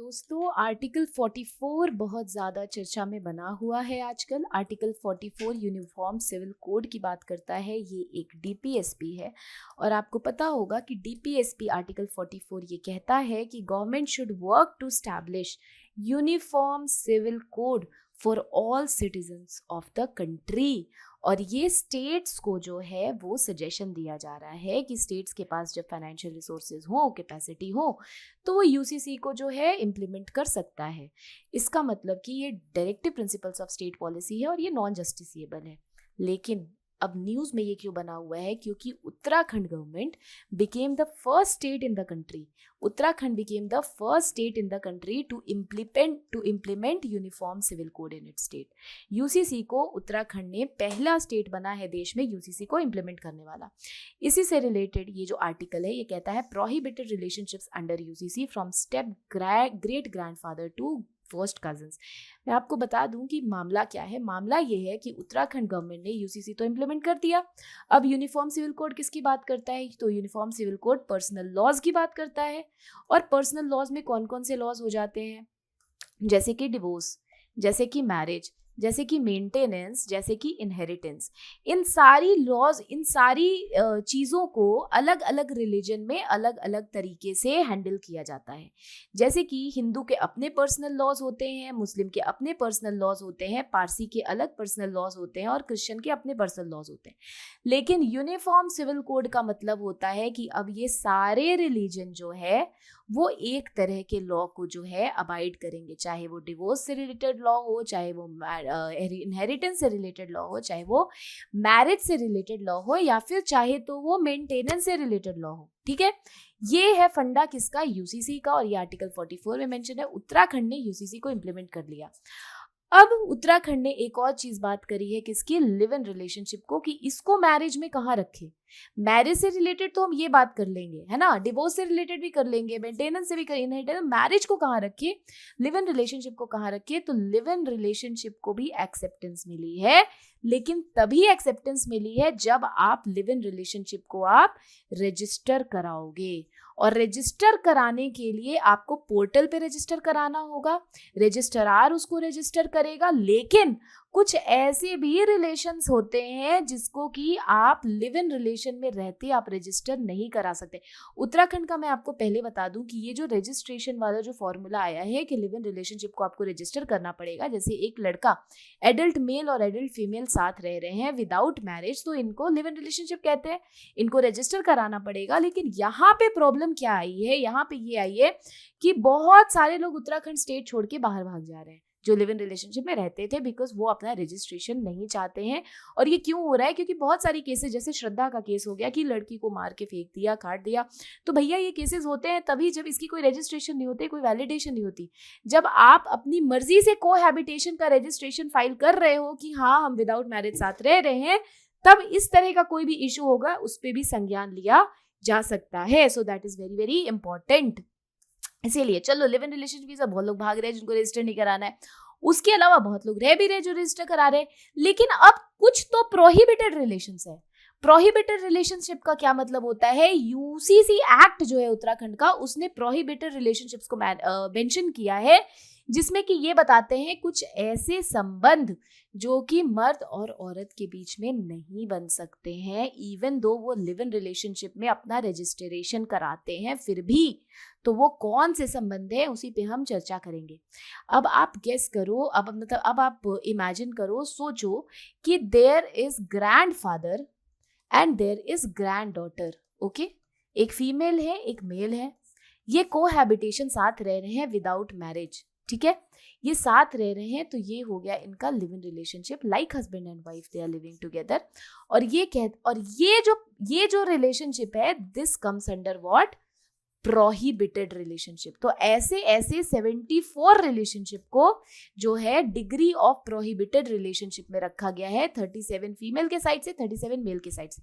दोस्तों आर्टिकल 44 बहुत ज़्यादा चर्चा में बना हुआ है आजकल। आर्टिकल 44 यूनिफॉर्म सिविल कोड की बात करता है। ये एक डीपीएसपी है और आपको पता होगा कि डीपीएसपी आर्टिकल 44 ये कहता है कि government should work to establish uniform civil code for all citizens of the country. और ये स्टेट्स को जो है वो सजेशन दिया जा रहा है कि स्टेट्स के पास जब फाइनेंशियल रिसोर्सेज हो, कैपेसिटी हो, तो वो यूसीसी को जो है इम्प्लीमेंट कर सकता है। इसका मतलब कि ये directive principles of state policy है और ये नॉन जस्टिसिएबल है। लेकिन अब न्यूज़ में ये क्यों बना हुआ है? क्योंकि Uttarakhand government became the first state in the country. Uttarakhand became the first state in the country to implement uniform civil code in its state. UCC को उत्तराखंड ने पहला स्टेट बना है देश में यूसीसी को इम्प्लीमेंट करने वाला। इसी से रिलेटेड ये जो आर्टिकल है ये कहता है prohibited relationships under UCC from step great grandfather to first cousins. मैं आपको बता दूं कि मामला क्या है। मामला ये है कि उत्तराखंड गवर्नमेंट ने यूसीसी तो इम्प्लीमेंट कर दिया। अब यूनिफॉर्म सिविल कोड किसकी बात करता है? तो uniform civil code personal laws की बात करता है। और पर्सनल लॉज में कौन कौन से लॉज हो जाते हैं? जैसे कि डिवोर्स, जैसे कि मैरिज, जैसे कि मेंटेनेंस, जैसे कि इनहेरिटेंस। इन सारी लॉज, इन सारी चीज़ों को अलग अलग रिलीजन में अलग अलग तरीके से हैंडल किया जाता है। जैसे कि हिंदू के अपने पर्सनल लॉज होते हैं, मुस्लिम के अपने पर्सनल लॉज होते हैं, पारसी के अलग पर्सनल लॉज होते हैं और क्रिश्चियन के अपने पर्सनल लॉज होते हैं। लेकिन यूनिफॉर्म सिविल कोड का मतलब होता है कि अब ये सारे रिलीजन जो है वो एक तरह के लॉ को जो है अबाइड करेंगे, चाहे वो डिवोर्स से रिलेटेड लॉ हो, चाहे वो इनहेरिटेंस से रिलेटेड लॉ हो, चाहे वो मैरिज से रिलेटेड लॉ हो, या फिर चाहे तो वो मेंटेनेंस से रिलेटेड लॉ हो। ठीक है, ये है फंडा किसका? यूसीसी का। और ये आर्टिकल 44 में मेंशन है। उत्तराखंड ने यूसीसी को इम्प्लीमेंट कर लिया। अब उत्तराखंड ने एक और चीज बात करी है किसकी? लिव इन रिलेशनशिप को, कि इसको मैरिज में कहाँ रखे। मैरिज से रिलेटेड तो हम ये बात कर लेंगे, है ना, डिवोर्स से रिलेटेड भी कर लेंगे, मेंटेनेंस से भी कर, इनहेरिटेंस, मैरिज को कहाँ रखे, लिव इन रिलेशनशिप को कहाँ रखे? तो लिव इन रिलेशनशिप को भी एक्सेप्टेंस मिली है, लेकिन तभी एक्सेप्टेंस मिली है जब आप लिव इन रिलेशनशिप को आप रजिस्टर कराओगे। और रजिस्टर कराने के लिए आपको पोर्टल पे रजिस्टर कराना होगा, रजिस्ट्रार उसको रजिस्टर करेगा। लेकिन कुछ ऐसे भी रिलेशंस होते हैं जिसको कि आप लिव इन रिलेशन में रहते आप रजिस्टर नहीं करा सकते। उत्तराखंड का मैं आपको पहले बता दूं कि ये जो रजिस्ट्रेशन वाला जो फॉर्मूला आया है कि लिव इन रिलेशनशिप को आपको रजिस्टर करना पड़ेगा, जैसे एक लड़का एडल्ट मेल और एडल्ट फीमेल साथ रह रहे हैं विदाउट मैरिज, तो इनको लिव इन रिलेशनशिप कहते हैं, इनको रजिस्टर कराना पड़ेगा। लेकिन यहाँ पे प्रॉब्लम क्या आई है? यहाँ पे ये आई है कि बहुत सारे लोग उत्तराखंड स्टेट छोड़ के बाहर भाग जा रहे हैं जो लिव इन रिलेशनशिप में रहते थे, बिकॉज वो अपना रजिस्ट्रेशन नहीं चाहते हैं। और ये क्यों हो रहा है? क्योंकि बहुत सारी केसेस, जैसे श्रद्धा का केस हो गया कि लड़की को मार के फेंक दिया, काट दिया। तो भैया ये केसेस होते हैं तभी जब इसकी कोई रजिस्ट्रेशन नहीं होती, कोई वैलिडेशन नहीं होती। जब आप अपनी मर्जी से कोहैबिटेशन का रजिस्ट्रेशन फाइल कर रहे हो कि हाँ हम विदाउट मैरिज साथ रह रहे हैं, तब इस तरह का कोई भी इशू होगा उस पर भी संज्ञान लिया जा सकता है। So that is very very important. इसीलिए चलो, लिव इन रिलेशनशिप से बहुत लोग भाग रहे हैं जिनको रजिस्टर नहीं कराना है। उसके अलावा बहुत लोग रह भी रहे जो रजिस्टर करा रहे। लेकिन अब कुछ तो प्रोहिबिटेड रिलेशंस है। प्रोहिबिटेड रिलेशनशिप का क्या मतलब होता है? यूसीसी एक्ट जो है उत्तराखंड का, उसने प्रोहिबिटेड रिलेशनशिप्स को मेंशन किया है, जिसमें कि ये बताते हैं कुछ ऐसे संबंध जो कि मर्द और औरत के बीच में नहीं बन सकते हैं, इवन दो वो लिव इन रिलेशनशिप में अपना रजिस्ट्रेशन कराते हैं फिर भी। तो वो कौन से संबंध है उसी पे हम चर्चा करेंगे। अब आप गेस करो, अब आप इमेजिन करो, सोचो कि there is grandfather and there is granddaughter. Okay, एक फीमेल है, एक मेल है, ये कोहैबिटेशन साथ रह रहे हैं विदाउट मैरिज। ठीक है, ये साथ रह रहे हैं, तो ये हो गया इनका live in relationship, like husband and wife they are living together. और ये जो रिलेशनशिप है, this comes under what? Prohibited relationship. तो ऐसे 74 रिलेशनशिप को जो है डिग्री ऑफ प्रोहिबिटेड रिलेशनशिप में रखा गया है, 37 फीमेल के साइड से, 37 मेल के साइड से।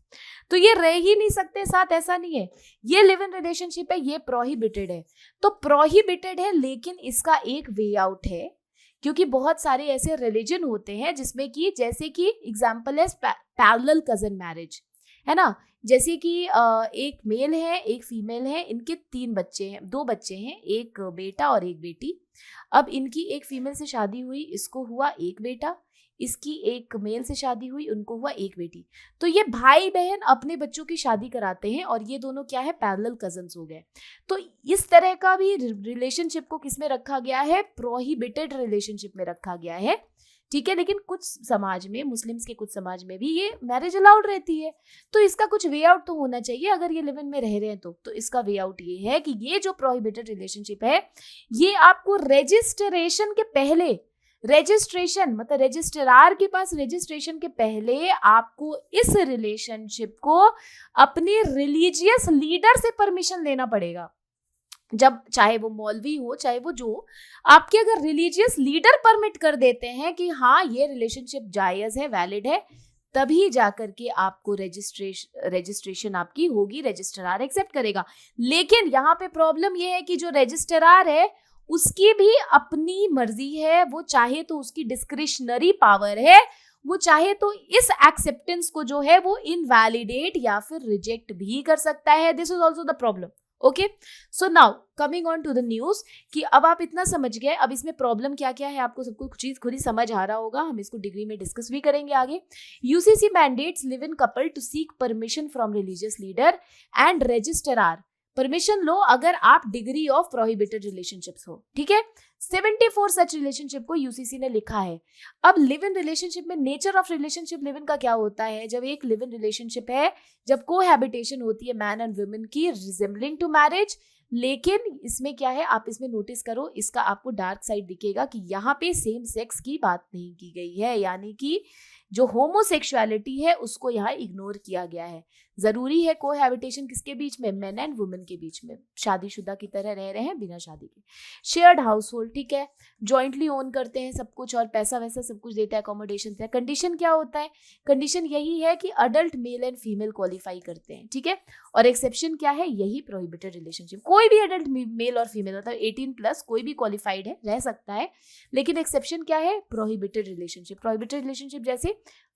तो ये रह ही नहीं सकते साथ, ऐसा नहीं है। ये लिव इन रिलेशनशिप है, ये प्रोहिबिटेड है। तो प्रोहिबिटेड है, लेकिन इसका एक वे आउट है, क्योंकि बहुत सारे ऐसे रिलीजन होते हैं जिसमें कि, जैसे कि एग्जाम्पल है पैरेलल कजन मैरिज, है ना, जैसे कि एक मेल है, एक फीमेल है, इनके 3 बच्चे हैं, 2 बच्चे हैं, एक बेटा और एक बेटी। अब इनकी एक फीमेल से शादी हुई, इसको हुआ एक बेटा, इसकी एक मेल से शादी हुई, उनको हुआ एक बेटी। तो ये भाई बहन अपने बच्चों की शादी कराते हैं और ये दोनों क्या है, पैरेलल कजन्स हो गए। तो इस तरह का भी रिलेशनशिप को किसमें रखा गया है, प्रोहिबिटेड रिलेशनशिप में रखा गया है, ठीक है। लेकिन कुछ समाज में, मुस्लिम्स के कुछ समाज में भी ये मैरिज अलाउड रहती है। तो इसका कुछ वे आउट तो होना चाहिए, अगर ये लिव इन में रह रहे हैं तो इसका वे आउट ये है कि ये जो प्रोहिबिटेड रिलेशनशिप है, ये आपको रजिस्ट्रेशन के पहले, रजिस्ट्रेशन मतलब रजिस्ट्रार के पास रजिस्ट्रेशन के पहले आपको इस रिलेशनशिप को अपने रिलीजियस लीडर से परमिशन लेना पड़ेगा। जब चाहे वो मौलवी हो, चाहे वो जो, आपके अगर रिलीजियस लीडर परमिट कर देते हैं कि हाँ ये रिलेशनशिप जायज है, वैलिड है, तभी जाकर के आपको रजिस्ट्रेशन आपकी होगी, रजिस्ट्रार एक्सेप्ट करेगा। लेकिन यहाँ पे प्रॉब्लम ये है कि जो रजिस्ट्रार है उसकी भी अपनी मर्जी है, वो चाहे तो उसकी डिस्क्रिशनरी पावर है, वो चाहे तो इस एक्सेप्टेंस को जो है वो इनवैलिडेट या फिर रिजेक्ट भी कर सकता है। This is also the problem. Okay, so now coming on to the news, कि अब आप इतना समझ गए, अब इसमें प्रॉब्लम क्या क्या है आपको सबको चीज खुद ही समझ आ रहा होगा, हम इसको डिग्री में डिस्कस भी करेंगे आगे। UCC mandates live in couple to seek permission from religious leader and registrar. Permission लो अगर आप डिग्री ऑफ प्रोहिबिटेड रिलेशनशिप्स हो, ठीक है। 74 सच रिलेशनशिप को यूसीसी ने लिखा है। अब लिव इन रिलेशनशिप में nature of relationship live in का क्या होता है, जब एक लिव इन रिलेशनशिप है, जब कोहैबिटेशन होती है मैन एंड वुमेन की रिजेम्बलिंग टू मैरिज, लेकिन इसमें क्या है, आप इसमें नोटिस करो, इसका आपको डार्क साइड दिखेगा कि यहाँ पे सेम सेक्स की बात नहीं की गई है, यानी कि जो होमोसेक्सुअलिटी है उसको यहाँ इग्नोर किया गया है। जरूरी है कोहैबिटेशन किसके बीच में, मेन एंड वुमेन के बीच में, शादीशुदा की तरह रह रहे हैं बिना शादी के। शेयर्ड हाउस होल्ड, ठीक है, जॉइंटली ओन करते हैं सब कुछ और पैसा वैसा सब कुछ देता है, अकोमोडेशन है। कंडीशन क्या होता है, कंडीशन यही है कि adult mail and female qualify करते हैं, ठीक है। और एक्सेप्शन क्या है, यही प्रोहिबिटेड रिलेशनशिप, कोई भी अडल्ट मेल और फीमेल मतलब 18+ कोई भी क्वालिफाइड है, रह सकता है, लेकिन एक्सेप्शन क्या है, प्रोहिबिटेड रिलेशनशिप। प्रोहिबिटेड रिलेशनशिप जैसे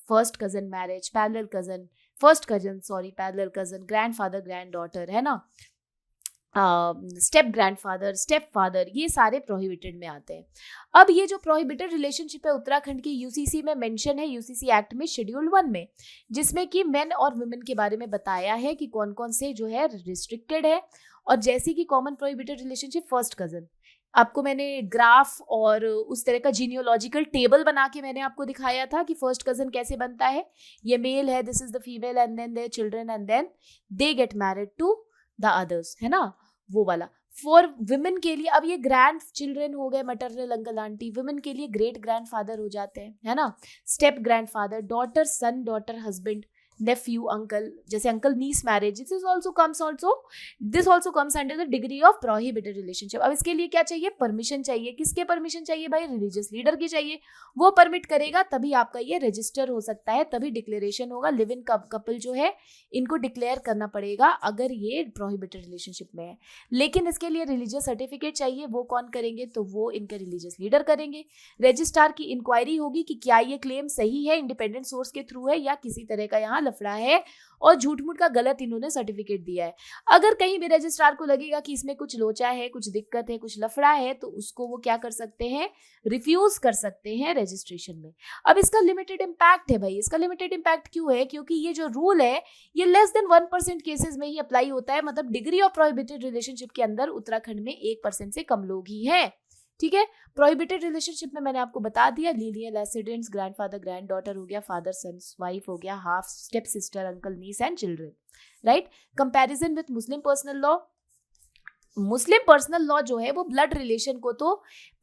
first cousin marriage, parallel cousin, first cousin sorry parallel cousin, grandfather grand daughter, है ना, स्टेप ग्रैंडफादर, स्टेप फादर, ये सारे प्रोहिबिटेड में आते हैं। अब ये जो प्रोहिबिटेड रिलेशनशिप है उत्तराखंड की यूसीसी में मेंशन है, यूसीसी एक्ट में शेड्यूल 1 में, जिसमें कि मेन और वुमेन के बारे में बताया है कि कौन कौन से जो है रिस्ट्रिक्टेड है। और जैसे कि common prohibited relationship first cousin, आपको मैंने ग्राफ और उस तरह का जीनियोलॉजिकल टेबल बना के मैंने आपको दिखाया था कि फर्स्ट कजन कैसे बनता है। ये मेल है, this is the female and then their children and then they get married to the others, है ना, वो वाला। फॉर विमेन के लिए अब ये ग्रैंड चिल्ड्रन हो गए, मटरनल अंकल आंटी, विमेन के लिए ग्रेट ग्रैंडफादर हो जाते हैं, है ना, स्टेप ग्रैंडफादर, डॉटर सन, डॉटर हस्बैंड, nephew, uncle, जैसे uncle niece marriage, this also comes under the degree of prohibited relationship। अब इसके लिए क्या चाहिए, परमिशन चाहिए। किसके परमिशन चाहिए भाई, रिलीजियस लीडर की चाहिए, वो परमिट करेगा तभी आपका ये रजिस्टर हो सकता है, तभी डिक्लेरेशन होगा। लिव इन कपल जो है इनको डिक्लेयर करना पड़ेगा अगर ये प्रोहिबिटेड रिलेशनशिप में है, लेकिन इसके लिए रिलीजियस सर्टिफिकेट चाहिए। वो कौन करेंगे, तो वो इनके रिलीजियस लीडर करेंगे। रजिस्ट्रार की इंक्वायरी होगी कि क्या ये क्लेम सही है, इंडिपेंडेंट सोर्स के थ्रू है या किसी तरह का यहाँ लफड़ा है और झूठ मूठ का गलत इन्होंने सर्टिफिकेट दिया है। अगर कहीं भी रजिस्ट्रार को लगेगा कि इसमें कुछ लोचा है, कुछ दिक्कत है, कुछ लफड़ा है, तो उसको वो क्या कर सकते हैं, रिफ्यूज कर सकते हैं रजिस्ट्रेशन में। अब इसका लिमिटेड इम्पैक्ट है भाई, इसका लिमिटेड इम्पैक्ट क्यों है, क्योंकि ये जो रूल है ये लेस देन 1% केसेस में ही अप्लाई होता है, मतलब डिग्री ऑफ प्रोहिबिटेड रिलेशनशिप के अंदर उत्तराखंड में 1% से कम लोग ही हैं, ठीक है। प्रोहिबिटेड रिलेशनशिप में मैंने आपको बता दिया, लीनियल एसिडेंट्स, ग्रैंडफादर ग्रैंड डॉटर हो गया, फादर सन वाइफ हो गया, half step sister, uncle niece and children, right. Comparison with Muslim personal law, Muslim personal law जो है वो ब्लड रिलेशन को तो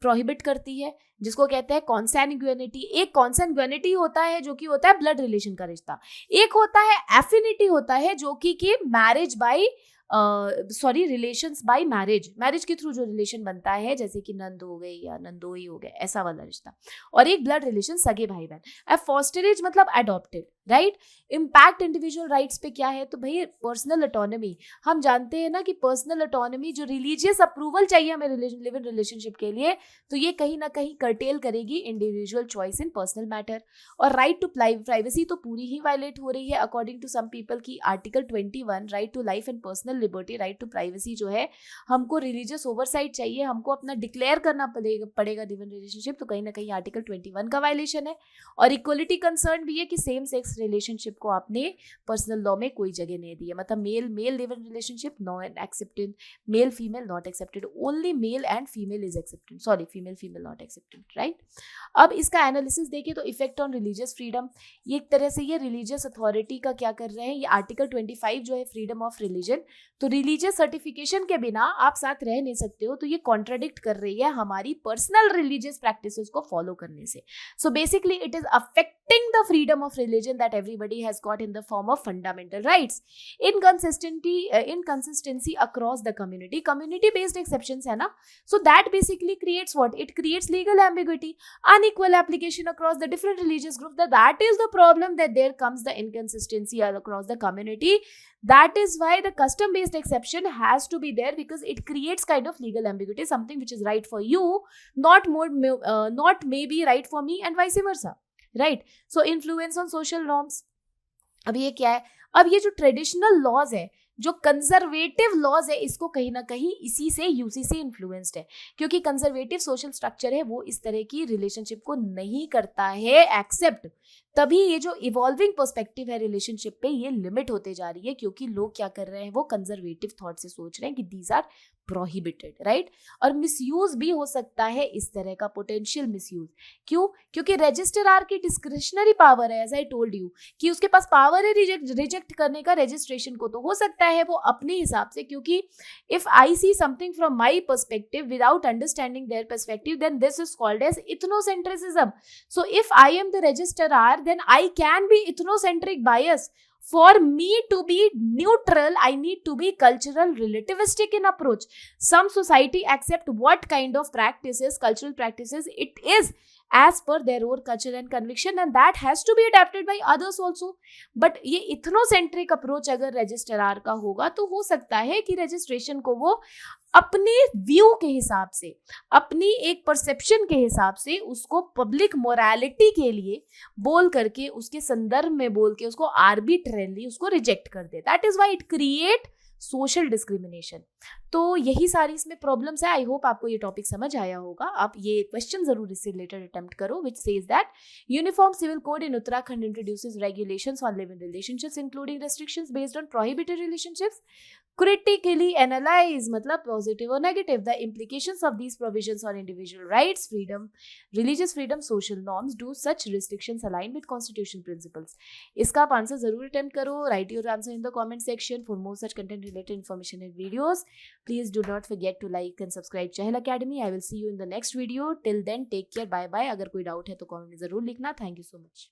प्रोहिबिट करती है, जिसको कहते हैं कॉन्सैंग्युइनिटी। एक कॉन्सैंग्युइनिटी होता है जो कि होता है ब्लड रिलेशन का रिश्ता, एक होता है एफिनिटी होता है जो कि marriage by relations bye marriage के थ्रू जो रिलेशन बनता है, जैसे कि नंद हो गई या नंदोई हो गए, ऐसा वाला रिश्ता। और एक ब्लड रिलेशन सगे भाई बहन। अब फॉस्टरेज मतलब adopted, right. Impact individual rights पे क्या है, तो भाई पर्सनल ऑटोनॉमी, हम जानते हैं ना कि पर्सनल ऑटोनॉमी जो रिलीजियस अप्रूवल चाहिए हमें लिव इन रिलेशनशिप के लिए, तो ये कहीं ना कहीं कर्टेल करेगी individual choice in personal matter. और राइट टू प्राइवेसी तो पूरी ही वायलेट हो रही है अकॉर्डिंग टू सम पीपल की article 21 right to life and personal liberty, right to privacy जो है, हमको रिलीजियस ओवरसाइट चाहिए, हमको अपना डिक्लेयर करना पड़ेगा लिव इन रिलेशनशिप, तो कहीं ना कहीं आर्टिकल 21 का वायलेशन है। और इक्वलिटी कंसर्न भी है कि सेम सेक्स रिलेशनशिप को आपने पर्सनल लॉ में कोई जगह नहीं दी है, मतलब male male live in relationship not accepted, male female not accepted, only male and female is accepted, sorry female female not accepted, right. अब इसका एनालिसिस देखिए तो इफेक्ट ऑन रिलीजियस फ्रीडम, ये एक तरह से ये रिलीजियस अथॉरिटी का क्या कर रहे हैं, ये आर्टिकल 25 जो है फ्रीडम ऑफ रिलीजन, तो रिलीजियस सर्टिफिकेशन के बिना आप साथ रह नहीं सकते हो, तो ये कॉन्ट्राडिक्ट कर रही है हमारी पर्सनल रिलीजियस प्रैक्टिसेस को फॉलो करने से। So basically it is affecting the freedom of religion that everybody has got in the form of fundamental rights. Inconsistency across the community based exceptions है ना, so that basically creates what, it creates legal ambiguity, unequal application across the different religious groups, that is the problem, that there comes the inconsistency across the community. That is why the custom based exception has to be there, because it creates kind of legal ambiguity, something which is right for you not maybe right for me and vice versa, right. So influence on social norms, अब ये क्या है, अब ये जो traditional laws है, जो conservative laws है, इसको कहीं ना कहीं इसी से यूसी से इन्फ्लुएंस्ड है, क्योंकि कंजर्वेटिव सोशल स्ट्रक्चर है वो इस तरह की रिलेशनशिप को नहीं करता है एक्सेप्ट, तभी ये जो इवॉल्विंग पर्सपेक्टिव है रिलेशनशिप पे ये लिमिट होते जा रही है, क्योंकि लोग क्या कर रहे हैं, वो कंजर्वेटिव थॉट से सोच रहे हैं कि दीज आर प्रोहिबिटेड, राइट। और मिसयूज भी हो सकता है इस तरह का, पोटेंशियल मिसयूज, क्यों, क्योंकि रजिस्ट्रार की डिस्क्रिशनरी पावर है, एज आई टोल्ड यू कि उसके पास पावर है रिजेक्ट करने का रजिस्ट्रेशन को, तो हो सकता है वो अपने हिसाब से, क्योंकि if I see something from my perspective without understanding their perspective, then this is called as ethnocentrism. So if I am the registrar, then I can be ethnocentric bias. For me to be neutral, I need to be cultural relativistic in approach. Some society accept what kind of practices, cultural practices it is as per their own culture and conviction, and that has to be adapted by others also. But ये ethnocentric approach अगर registrar का होगा, तो हो सकता है कि registration को वो अपने व्यू के हिसाब से, अपनी एक परसेप्शन के हिसाब से उसको पब्लिक मोरालिटी के लिए बोल करके, उसके संदर्भ में बोल के उसको आर्बिट्रेरली उसको रिजेक्ट कर दे। That is why it create social discrimination. तो यही सारी इसमें प्रॉब्लम्स है। आई होप आपको ये टॉपिक समझ आया होगा। आप ये क्वेश्चन जरूर इससे रिलेटेड अटेम्प्ट करो, which says that uniform civil code in Uttarakhand introduces regulations on live in relationships including restrictions based on prohibited relationships, critically analyze मतलब positive or negative the implications of these provisions on individual rights, freedom, religious freedom, social norms. Do such restrictions align with constitutional principles? इसका आप answer जरूर attempt करो। write your answer in the comment section. For more such content related information and videos, please do not forget to like and subscribe Chahal Academy. I will see you in the next video. Till then, take care, bye bye. अगर कोई doubt है तो comment में जरूर लिखना। Thank you so much.